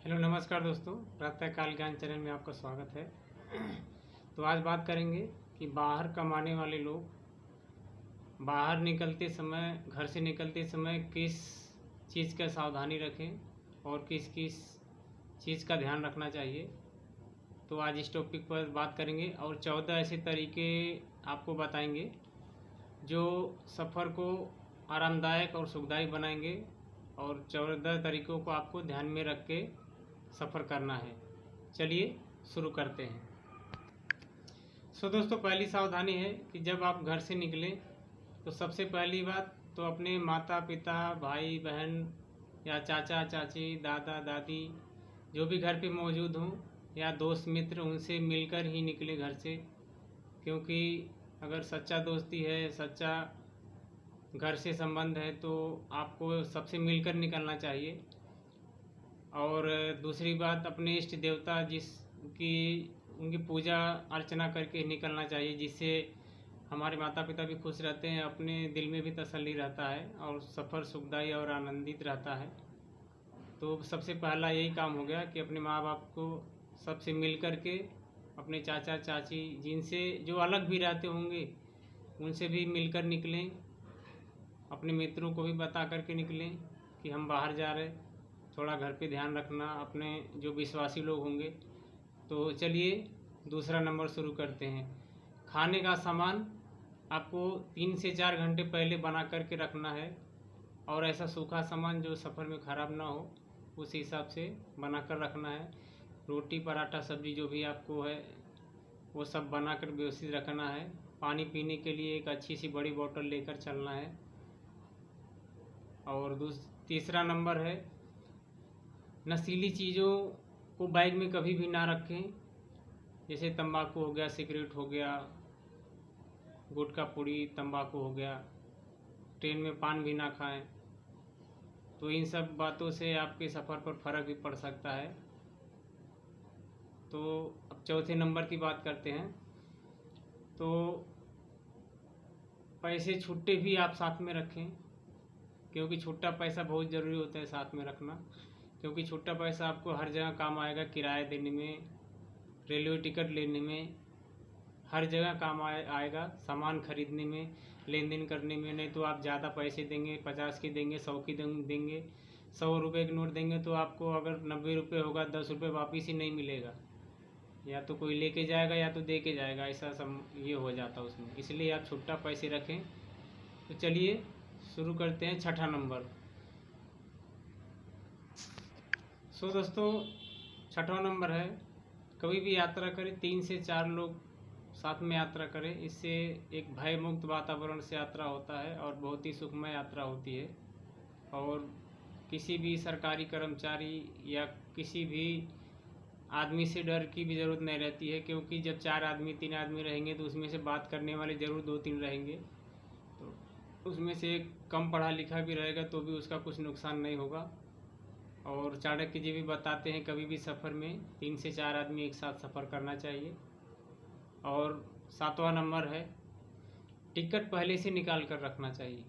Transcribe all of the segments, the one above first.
Hello नमस्कार दोस्तों, प्रातःकाल ज्ञान चैनल में आपका स्वागत है। तो आज बात करेंगे कि बाहर कमाने वाले लोग बाहर निकलते समय, घर से निकलते समय किस चीज़ का सावधानी रखें और किस किस चीज़ का ध्यान रखना चाहिए। तो आज इस टॉपिक पर बात करेंगे और 14 ऐसे तरीके आपको बताएंगे जो सफ़र को आरामदायक और सुखदायक बनाएंगे और 14 तरीकों को आपको ध्यान में रख के सफ़र करना है। चलिए शुरू करते हैं। दोस्तों, पहली सावधानी है कि जब आप घर से निकलें तो सबसे पहली बात तो अपने माता पिता, भाई बहन या चाचा चाची, दादा दादी जो भी घर पे मौजूद हों या दोस्त मित्र, उनसे मिलकर ही निकले घर से। क्योंकि अगर सच्चा दोस्ती है, सच्चा घर से संबंध है तो आपको सबसे मिलकर निकलना चाहिए। और दूसरी बात, अपने इष्ट देवता उनकी पूजा अर्चना करके निकलना चाहिए, जिससे हमारे माता पिता भी खुश रहते हैं, अपने दिल में भी तसल्ली रहता है और सफ़र सुखदायी और आनंदित रहता है। तो सबसे पहला यही काम हो गया कि अपने माँ बाप को सबसे मिल कर के, अपने चाचा चाची जिनसे जो अलग भी रहते होंगे उनसे भी मिलकर निकलें। अपने मित्रों को भी बता करके निकलें कि हम बाहर जा रहे, थोड़ा घर पे ध्यान रखना, अपने जो विश्वासी लोग होंगे। तो चलिए दूसरा नंबर शुरू करते हैं। खाने का सामान आपको 3 से 4 घंटे पहले बना करके रखना है और ऐसा सूखा सामान जो सफ़र में ख़राब ना हो उस हिसाब से बना कर रखना है। रोटी पराठा सब्ज़ी जो भी आपको है वो सब बना कर व्यवस्थित रखना है। पानी पीने के लिए एक अच्छी सी बड़ी बोतल लेकर चलना है। और तीसरा नंबर है, नशीली चीज़ों को बैग में कभी भी ना रखें। जैसे तंबाकू हो गया, सिगरेट हो गया, गुटखा पुड़ी, तंबाकू हो गया। ट्रेन में पान भी ना खाएं। तो इन सब बातों से आपके सफ़र पर फ़र्क भी पड़ सकता है। तो अब चौथे नंबर की बात करते हैं। तो पैसे छुट्टे भी आप साथ में रखें, क्योंकि छुट्टा पैसा बहुत ज़रूरी होता है साथ में रखना। क्योंकि छुट्टा पैसा आपको हर जगह काम आएगा, किराया देने में, रेलवे टिकट लेने में, हर जगह काम आएगा, सामान खरीदने में, लेन देन करने में। नहीं तो आप ज़्यादा पैसे देंगे, 50 की देंगे, 100 की देंगे, 100 रुपये के नोट देंगे तो आपको अगर 90 रुपये होगा, 10 रुपये वापस ही नहीं मिलेगा। या तो कोई लेके जाएगा या तो दे के जाएगा, ऐसा ये हो जाता है उसमें। इसलिए आप छुट्टा पैसे रखें। तो चलिए शुरू करते हैं छठा नंबर। दोस्तों, छठा नंबर है, कभी भी यात्रा करें 3 से 4 लोग साथ में यात्रा करें। इससे एक भय मुक्त वातावरण से यात्रा होता है और बहुत ही सुखमय यात्रा होती है। और किसी भी सरकारी कर्मचारी या किसी भी आदमी से डर की भी ज़रूरत नहीं रहती है, क्योंकि जब 4 आदमी 3 आदमी रहेंगे तो उसमें से बात करने वाले ज़रूर 2-3 रहेंगे। तो उसमें से एक कम पढ़ा लिखा भी रहेगा तो भी उसका कुछ नुकसान नहीं होगा। और चाणक्य जी भी बताते हैं कभी भी सफ़र में 3 से 4 आदमी एक साथ सफ़र करना चाहिए। और 7वां नंबर है, टिकट पहले से निकाल कर रखना चाहिए।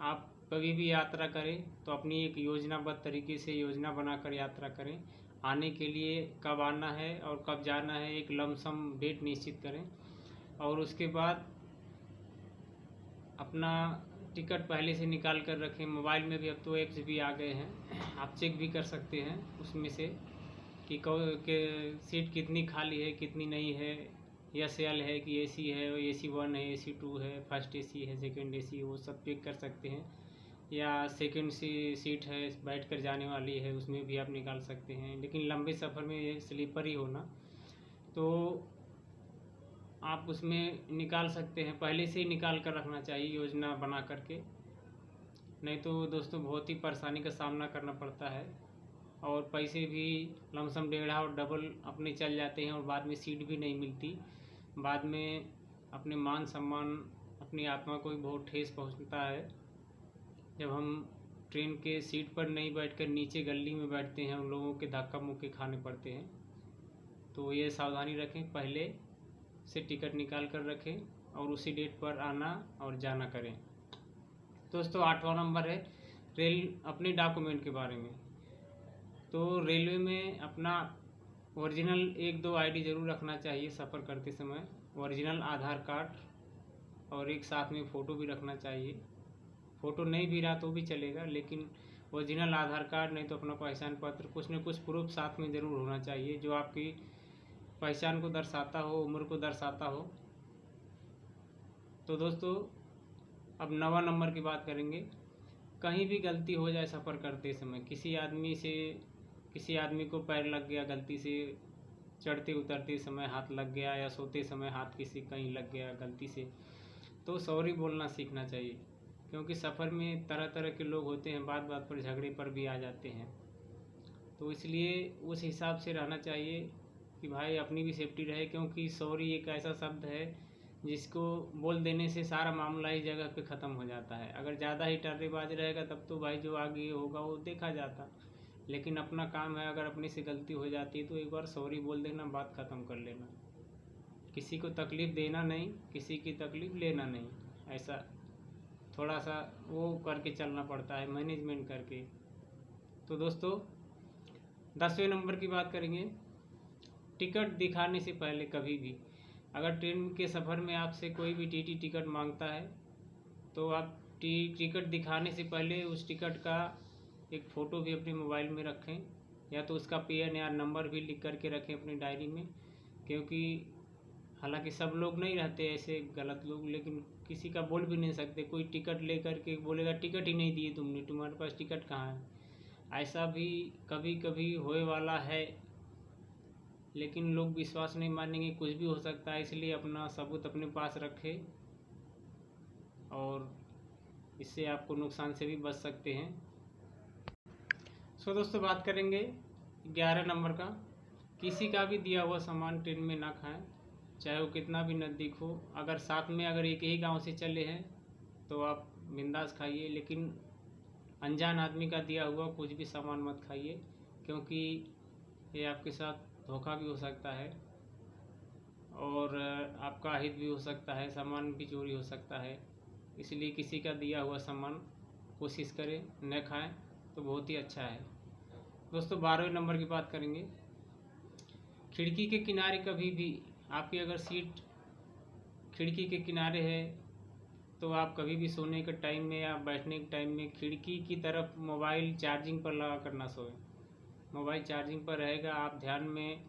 आप कभी भी यात्रा करें तो अपनी एक योजनाबद्ध तरीके से योजना बनाकर यात्रा करें। आने के लिए कब आना है और कब जाना है, एक लमसम डेट निश्चित करें। और उसके बाद अपना टिकट पहले से निकाल कर रखें। मोबाइल में भी अब तो ऐप्स भी आ गए हैं, आप चेक भी कर सकते हैं उसमें से कि सीट कितनी खाली है, कितनी नहीं है, या सेल है कि एसी है, AC 1 है, AC 2 है, फर्स्ट AC है, सेकंड AC, वो सब चेक कर सकते हैं। या सेकंड सीट है बैठ कर जाने वाली है, उसमें भी आप निकाल सकते हैं। लेकिन लंबे सफ़र में ये स्लीपर ही होना, तो आप उसमें निकाल सकते हैं। पहले से ही निकाल कर रखना चाहिए योजना बना करके, नहीं तो दोस्तों बहुत ही परेशानी का सामना करना पड़ता है और पैसे भी लमसम डेढ़ा और डबल अपने चल जाते हैं और बाद में सीट भी नहीं मिलती। बाद में अपने मान सम्मान, अपनी आत्मा को भी बहुत ठेस पहुंचता है जब हम ट्रेन के सीट पर नहीं बैठकर नीचे गली में बैठते हैं, उन लोगों के धक्का मुक्के खाने पड़ते हैं। तो ये सावधानी रखें, पहले से टिकट निकाल कर रखें और उसी डेट पर आना और जाना करें। दोस्तों, 8वां नंबर है, अपने डॉक्यूमेंट के बारे में। तो रेलवे में अपना ओरिजिनल 1-2 आईडी ज़रूर रखना चाहिए सफ़र करते समय, ओरिजिनल आधार कार्ड और एक साथ में फ़ोटो भी रखना चाहिए। फ़ोटो नहीं भी रहा तो भी चलेगा, लेकिन ओरिजिनल आधार कार्ड नहीं तो अपना पहचान पत्र, कुछ न कुछ प्रूफ साथ में ज़रूर होना चाहिए जो आपकी पहचान को दर्शाता हो, उम्र को दर्शाता हो। तो दोस्तों अब 9वां नंबर की बात करेंगे। कहीं भी गलती हो जाए सफ़र करते समय, किसी आदमी को पैर लग गया गलती से, चढ़ते उतरते समय हाथ लग गया या सोते समय हाथ किसी कहीं लग गया गलती से, तो सॉरी बोलना सीखना चाहिए। क्योंकि सफ़र में तरह तरह के लोग होते हैं, बात बात पर झगड़े पर भी आ जाते हैं। तो इसलिए उस हिसाब से रहना चाहिए कि भाई अपनी भी सेफ्टी रहे। क्योंकि सॉरी एक ऐसा शब्द है जिसको बोल देने से सारा मामला ही जगह पे ख़त्म हो जाता है। अगर ज़्यादा ही टर्रेबाज रहेगा तब तो भाई जो आगे होगा वो देखा जाता, लेकिन अपना काम है, अगर अपने से गलती हो जाती है तो एक बार सॉरी बोल देना, बात ख़त्म कर लेना। किसी को तकलीफ़ देना नहीं, किसी की तकलीफ़ लेना नहीं, ऐसा थोड़ा सा वो करके चलना पड़ता है, मैनेजमेंट करके। तो दोस्तों 10वें नंबर की बात करेंगे। टिकट दिखाने से पहले कभी भी, अगर ट्रेन के सफ़र में आपसे कोई भी टीटी टिकट मांगता है तो आप टिकट दिखाने से पहले उस टिकट का एक फ़ोटो भी अपने मोबाइल में रखें, या तो उसका PNR नंबर भी लिख करके रखें अपनी डायरी में। क्योंकि हालांकि सब लोग नहीं रहते ऐसे गलत लोग, लेकिन किसी का बोल भी नहीं सकते। कोई टिकट ले करके बोलेगा टिकट ही नहीं दिए तुमने, तुम्हारे पास टिकट कहाँ है। ऐसा भी कभी कभी होए वाला है, लेकिन लोग विश्वास नहीं मानेंगे, कुछ भी हो सकता है। इसलिए अपना सबूत अपने पास रखें और इससे आपको नुकसान से भी बच सकते हैं। दोस्तों बात करेंगे 11 नंबर का। किसी का भी दिया हुआ सामान ट्रेन में ना खाएं, चाहे वो कितना भी नज़दीक हो। अगर साथ में अगर एक ही गांव से चले हैं तो आप बिंदास खाइए, लेकिन अनजान आदमी का दिया हुआ कुछ भी सामान मत खाइए, क्योंकि ये आपके साथ धोखा भी हो सकता है और आपका अहित भी हो सकता है, सामान भी चोरी हो सकता है। इसलिए किसी का दिया हुआ सामान कोशिश करें न खाएं तो बहुत ही अच्छा है। दोस्तों 12वें नंबर की बात करेंगे। खिड़की के किनारे कभी भी, आपकी अगर सीट खिड़की के किनारे है तो आप कभी भी सोने के टाइम में या बैठने के टाइम में खिड़की की तरफ मोबाइल चार्जिंग पर लगा कर ना सोएं। मोबाइल चार्जिंग पर रहेगा, आप ध्यान में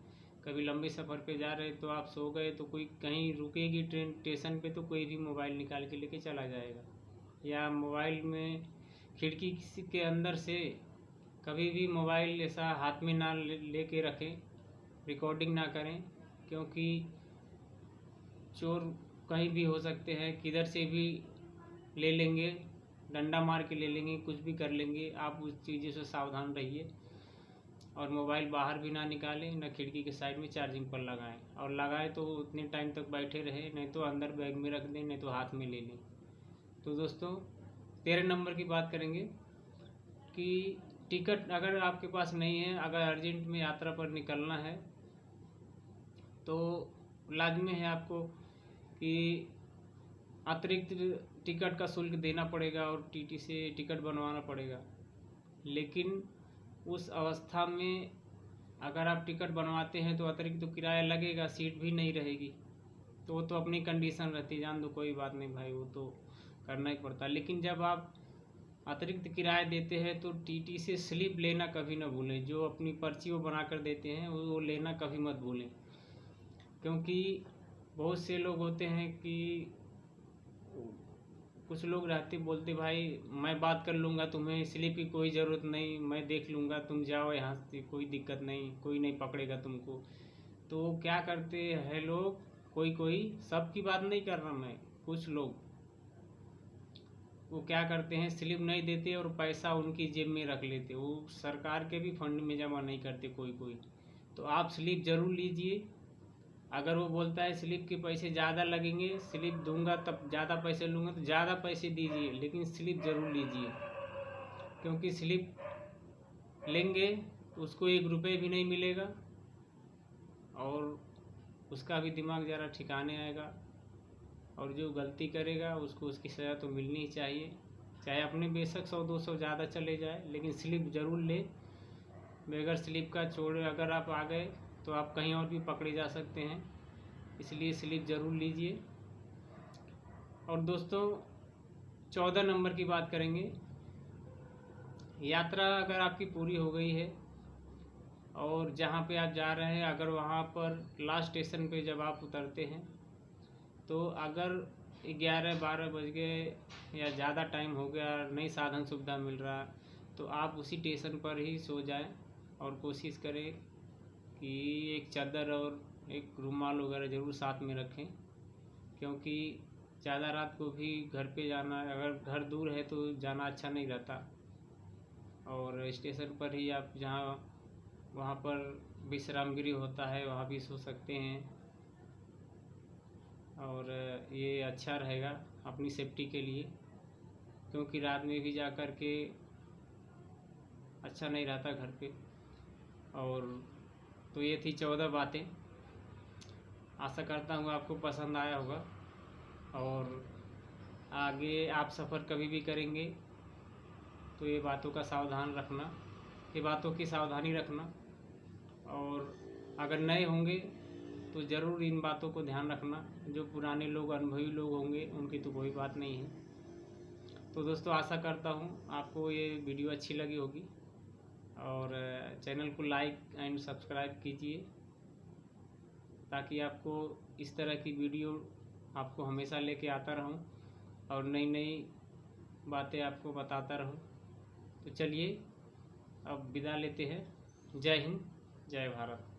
कभी लंबे सफ़र पे जा रहे तो आप सो गए तो कोई कहीं रुकेगी ट्रेन स्टेशन पे तो कोई भी मोबाइल निकाल के लेके चला जाएगा। या मोबाइल में खिड़की के अंदर से कभी भी मोबाइल ऐसा हाथ में ना लेके रखें, रिकॉर्डिंग ना करें, क्योंकि चोर कहीं भी हो सकते हैं, किधर से भी ले लेंगे, डंडा मार के ले लेंगे, कुछ भी कर लेंगे। आप उस चीज़ों से सावधान रहिए और मोबाइल बाहर भी ना निकालें, ना खिड़की के साइड में चार्जिंग पर लगाएं, और लगाएं तो उतने टाइम तक बैठे रहें, नहीं तो अंदर बैग में रख दें, नहीं तो हाथ में ले लें। तो दोस्तों 13 नंबर की बात करेंगे कि टिकट अगर आपके पास नहीं है, अगर अर्जेंट में यात्रा पर निकलना है तो लाजमी है आपको कि अतिरिक्त टिकट का शुल्क देना पड़ेगा और टीटी से टिकट बनवाना पड़ेगा। लेकिन उस अवस्था में अगर आप टिकट बनवाते हैं तो अतिरिक्त तो किराया लगेगा, सीट भी नहीं रहेगी, तो वो तो अपनी कंडीशन रहती, जान दो कोई बात नहीं भाई, वो तो करना ही पड़ता। लेकिन जब आप अतिरिक्त किराया देते हैं तो टीटी से स्लिप लेना कभी ना भूलें। जो अपनी पर्ची वो बना कर देते हैं वो लेना कभी मत भूलें, क्योंकि बहुत से लोग होते हैं कि कुछ लोग रहते बोलते भाई मैं बात कर लूँगा, तुम्हें स्लिप की कोई ज़रूरत नहीं, मैं देख लूँगा, तुम जाओ यहाँ से, कोई दिक्कत नहीं, कोई नहीं पकड़ेगा तुमको। तो क्या करते हैं लोग, कोई सबकी बात नहीं कर रहा मैं, कुछ लोग वो क्या करते हैं, स्लिप नहीं देते और पैसा उनकी जेब में रख लेते, वो सरकार के भी फंड में जमा नहीं करते कोई। तो आप स्लिप ज़रूर लीजिए। अगर वो बोलता है स्लिप के पैसे ज़्यादा लगेंगे, स्लिप दूंगा तब ज़्यादा पैसे लूँगा, तो ज़्यादा पैसे दीजिए, लेकिन स्लिप ज़रूर लीजिए। क्योंकि स्लिप लेंगे तो उसको 1 रुपये भी नहीं मिलेगा और उसका भी दिमाग ज़रा ठिकाने आएगा, और जो गलती करेगा उसको उसकी सज़ा तो मिलनी ही चाहिए, चाहे अपने बेशक 100-200 ज़्यादा चले जाए, लेकिन स्लिप ज़रूर ले। बगैर स्लिप का छोड़ अगर आप आ गए तो आप कहीं और भी पकड़े जा सकते हैं, इसलिए स्लिप ज़रूर लीजिए। और दोस्तों 14 नंबर की बात करेंगे। यात्रा अगर आपकी पूरी हो गई है और जहाँ पे आप जा रहे हैं अगर वहाँ पर लास्ट स्टेशन पे जब आप उतरते हैं तो अगर 11-12 बज गए या ज़्यादा टाइम हो गया, नहीं साधन सुविधा मिल रहा, तो आप उसी स्टेशन पर ही सो जाएं और कोशिश करें कि एक चादर और एक रुमाल वगैरह ज़रूर साथ में रखें, क्योंकि ज़्यादा रात को भी घर पे जाना, अगर घर दूर है तो जाना अच्छा नहीं रहता। और स्टेशन पर ही आप जहाँ वहाँ पर विश्राम गृह होता है वहाँ भी सो सकते हैं, और ये अच्छा रहेगा अपनी सेफ्टी के लिए, क्योंकि रात में भी जा कर के अच्छा नहीं रहता घर पे। और तो ये थी 14 बातें। आशा करता हूँ आपको पसंद आया होगा, और आगे आप सफ़र कभी भी करेंगे तो ये बातों का सावधान रखना, ये बातों की सावधानी रखना, और अगर नए होंगे तो ज़रूर इन बातों को ध्यान रखना। जो पुराने लोग, अनुभवी लोग होंगे उनकी तो कोई बात नहीं है। तो दोस्तों आशा करता हूँ आपको ये वीडियो अच्छी लगी होगी, और चैनल को लाइक एंड सब्सक्राइब कीजिए ताकि आपको इस तरह की वीडियो आपको हमेशा लेके आता रहूँ और नई नई बातें आपको बताता रहूँ। तो चलिए अब विदा लेते हैं। जय हिंद, जय भारत।